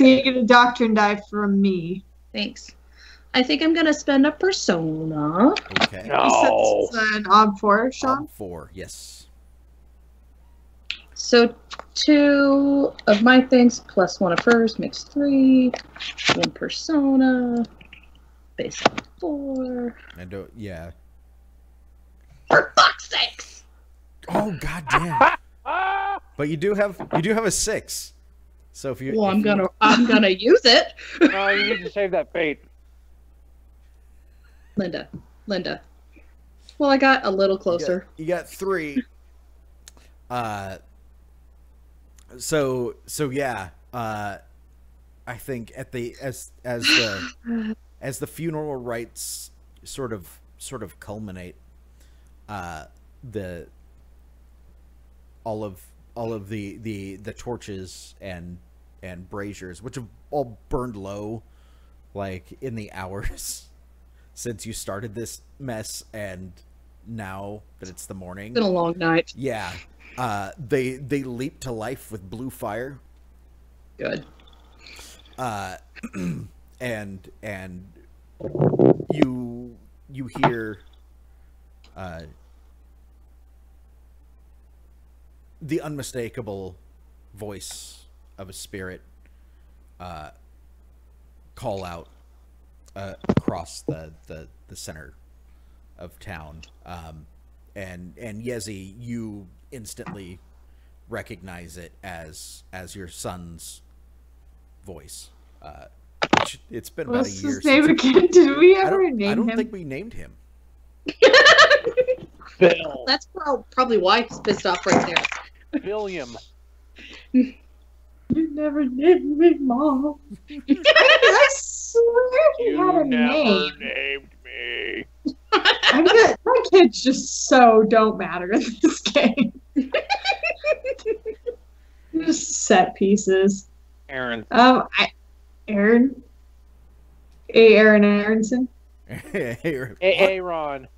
you get a Doctrine die from me. Thanks. I think I'm gonna spend a persona. Okay. No. It's an odd 4, Sean. 4, yes. So 2 of my things plus 1 of hers makes 3. 1 persona. Base 4. I don't. Yeah. For fuck's sakes! Oh god damn. But you do have a 6. So if you Well, I'm gonna use it. No, you need to save that fate. Linda. Well, I got a little closer. You got 3. So yeah. I think at the as the funeral rites sort of culminate, the all of the torches and braziers, which have all burned low, like in the hours since you started this mess, and now that it's the morning, It's been a long night. yeah, they leap to life with blue fire, Good. and you hear the unmistakable voice of a spirit call out across the center of town, and Yezi, you instantly recognize it as your son's voice. It's been about What's a year his name since again? Did we I ever don't name him? think we named him. Bill. That's probably why he's pissed off right there. William. You never named me, Mom. I swear he You had a never name. named me. My kids just so don't matter in this game. They're just set pieces. Aaron. Aaron. Aaron Aronson. Aaron.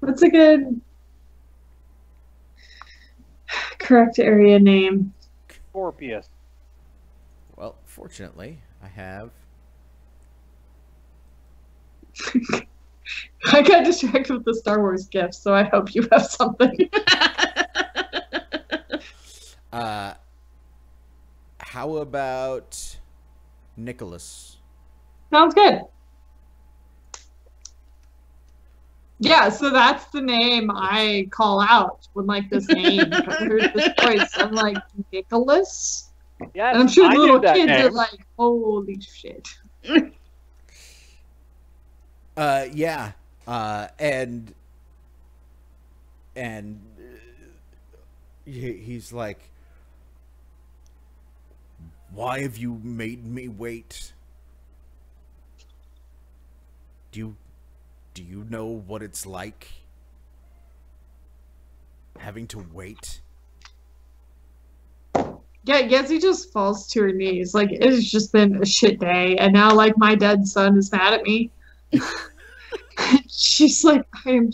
What's a good correct area name? Scorpius. Well, fortunately, I have. I got distracted with the Star Wars gifts, so I hope you have something. How about Nicholas? Sounds good. Yeah, so that's the name I call out when like this name. I heard this voice. I'm like, Nicholas? Yes, And I'm sure I the knew little that kids are name. like, holy shit. Yeah. And he's like, why have you made me wait? Do you know what it's like having to wait? Yeah, Yezi just falls to her knees. Like, it's just been a shit day, and now, like, my dead son is mad at me. She's like, I am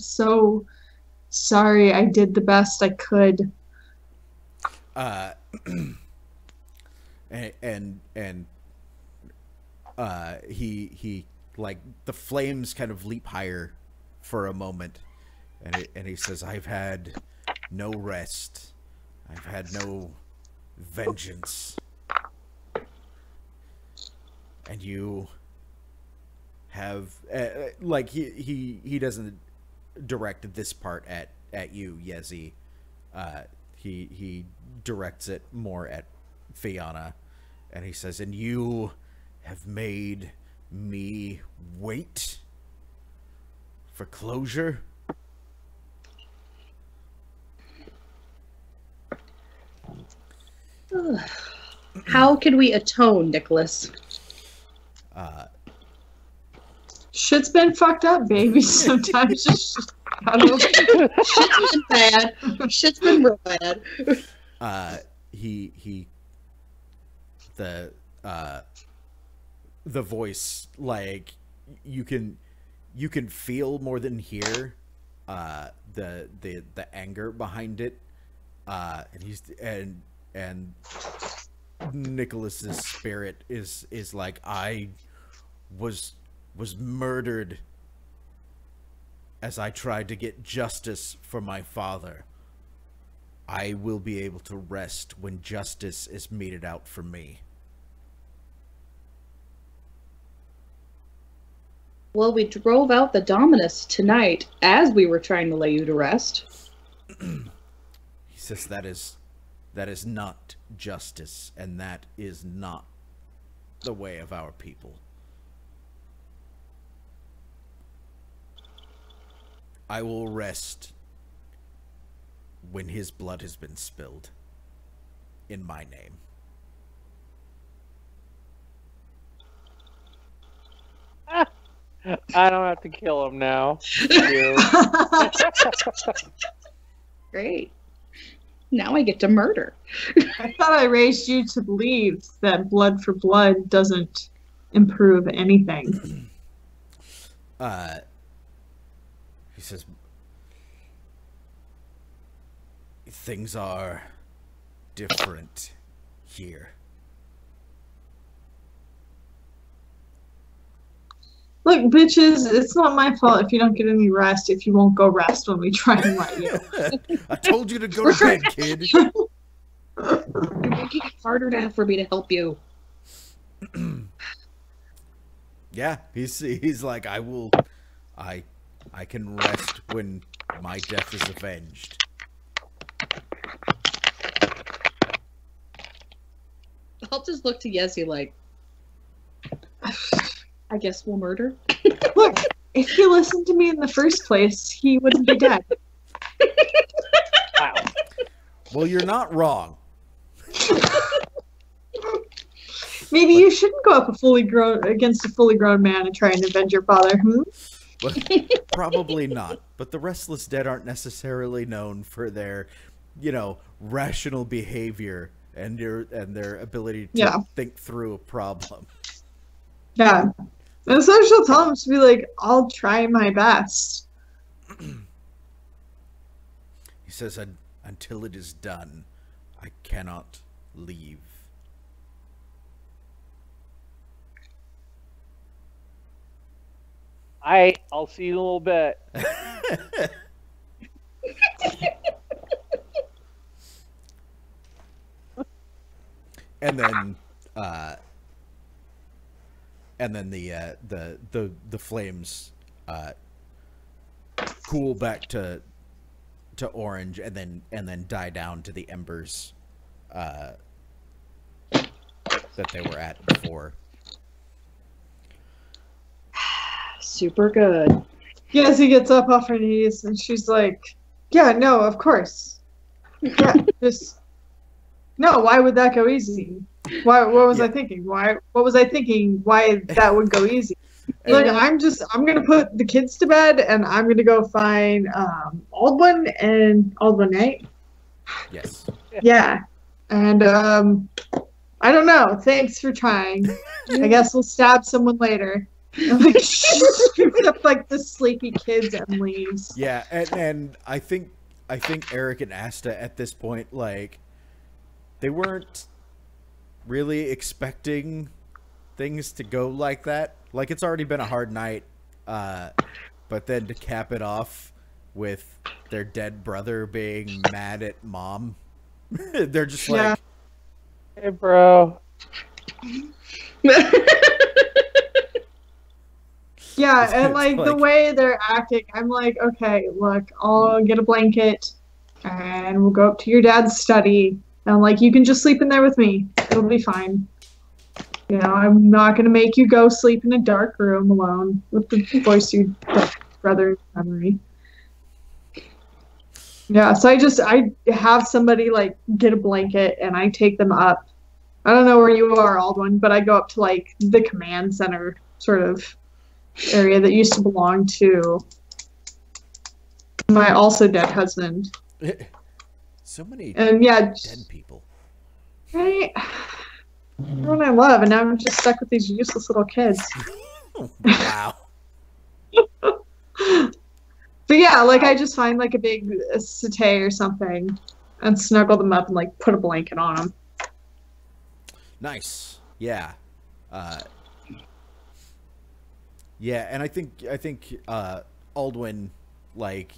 sorry. I did the best I could. He like the flames kind of leap higher for a moment, and he says, I've had no rest. I've had no vengeance. And you have like he doesn't direct this part at you, Yezi. He directs it more at Fiona, and he says, and you have made me wait for closure. How can we atone, Nicholas? Shit's been fucked up, baby. Sometimes just I don't know. Shit's been bad. Shit's been real bad. The voice, like, you can feel more than hear the anger behind it, and Nicholas's spirit is like, I was murdered as I tried to get justice for my father. I will be able to rest when justice is meted out for me. Well, we drove out the Dominus tonight as we were trying to lay you to rest. He says that is not justice, and that is not the way of our people. I will rest when his blood has been spilled in my name. I don't have to kill him now. Great. Now I get to murder. I thought I raised you to believe that blood for blood doesn't improve anything. He says, things are different here. Look, bitches, it's not my fault if you don't get any rest, if you won't go rest when we try and let you. I told you to go to bed, kid. You're making it harder for me to help you. Yeah, he's like, I can rest when my death is avenged. I'll just look to Yezi like, I guess we'll murder. Look, if he listened to me in the first place, he wouldn't be dead. Wow. Well, you're not wrong. Maybe you shouldn't go up against a fully grown man and try and avenge your father. Well, probably not. But the Restless Dead aren't necessarily known for their, rational behavior and their ability to think through a problem. Yeah. And so she'll tell him to be like, I'll try my best. He says, until it is done, I cannot leave. I'll see you in a little bit. And then the flames cool back to orange, and then die down to the embers that they were at before. Super good. Yes, he gets up off her knees and she's like, yeah, no, of course. Yeah, just no, why would that go easy? What was I thinking? What was I thinking why that would go easy? Look, I'm gonna put the kids to bed and I'm gonna go find Aldwin, right? Yes. Yeah. And I don't know. Thanks for trying. I guess we'll stab someone later. And like she scoops up like the sleepy kids and leaves. Yeah, and I think Eric and Asta at this point, like, they weren't really expecting things to go like that. Like, it's already been a hard night, but then to cap it off with their dead brother being mad at mom, they're just like, hey, bro. Yeah, and like the way they're acting, I'm like, okay, look, I'll get a blanket and we'll go up to your dad's study. And I'm like, you can just sleep in there with me. It'll be fine. I'm not going to make you go sleep in a dark room alone with the voice you brother's memory. Yeah, so I have somebody like get a blanket and I take them up. I don't know where you are, Aldwin, but I go up to like the command center sort of area that used to belong to my also dead husband. So many And yeah, dead people. right? Everyone I love, and now I'm just stuck with these useless little kids. Wow. But yeah, like I just find like a big satay or something and snuggle them up and like put a blanket on them. Nice. Yeah. Yeah, and I think Aldwin, like,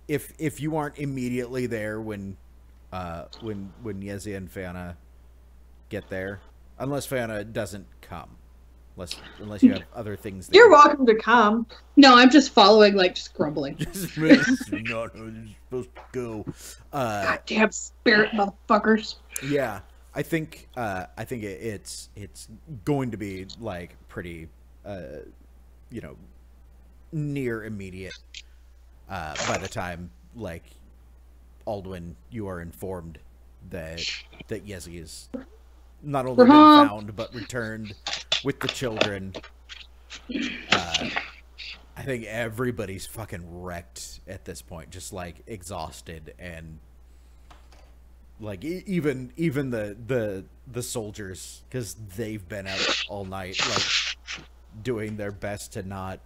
if you aren't immediately there when Yezi and Fiona get there, unless Fiona doesn't come, unless you have other things. You're welcome to come. No, I'm just following, like, just grumbling. Just not how this is supposed to go. Goddamn spirit motherfuckers. Yeah, I think it's going to be like pretty, near immediate. By the time like Aldwin, you are informed that Yezi is not only been found but returned with the children. I think everybody's fucking wrecked at this point, just like exhausted, and like even the soldiers, because they've been out all night, like doing their best to not,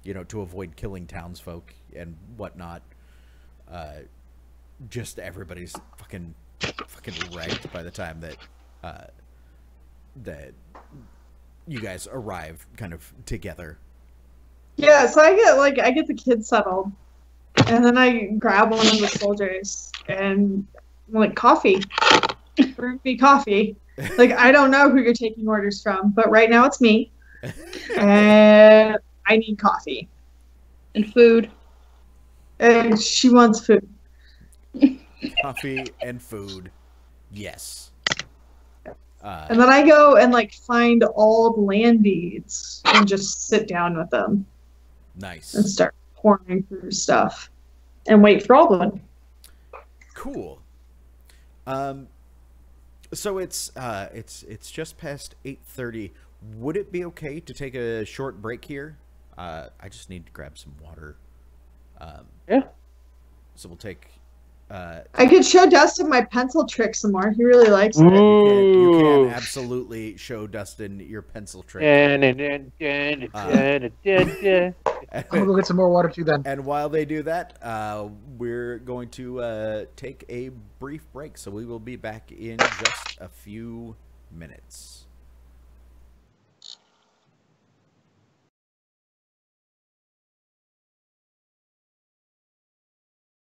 to avoid killing townsfolk and whatnot. Just everybody's fucking wrecked by the time that that you guys arrive kind of together. Yeah, so I get the kids settled, and then I grab one of the soldiers and I'm like, coffee. Bring me coffee. Like, I don't know who you're taking orders from, but right now it's me. And I need coffee. And food. And she wants food. Coffee and food. Yes. And then I go and like find all the land deeds and just sit down with them Nice. and start pouring through stuff and wait for Aldwin. Cool. So it's just past 8:30. Would it be okay to take a short break here? I just need to grab some water. Yeah. So we'll take. I could show Dustin my pencil trick some more. He really likes it. You can Ooh. absolutely show Dustin your pencil trick. I'll go get some more water too then. And while they do that, we're going to take a brief break. So we will be back in just a few minutes.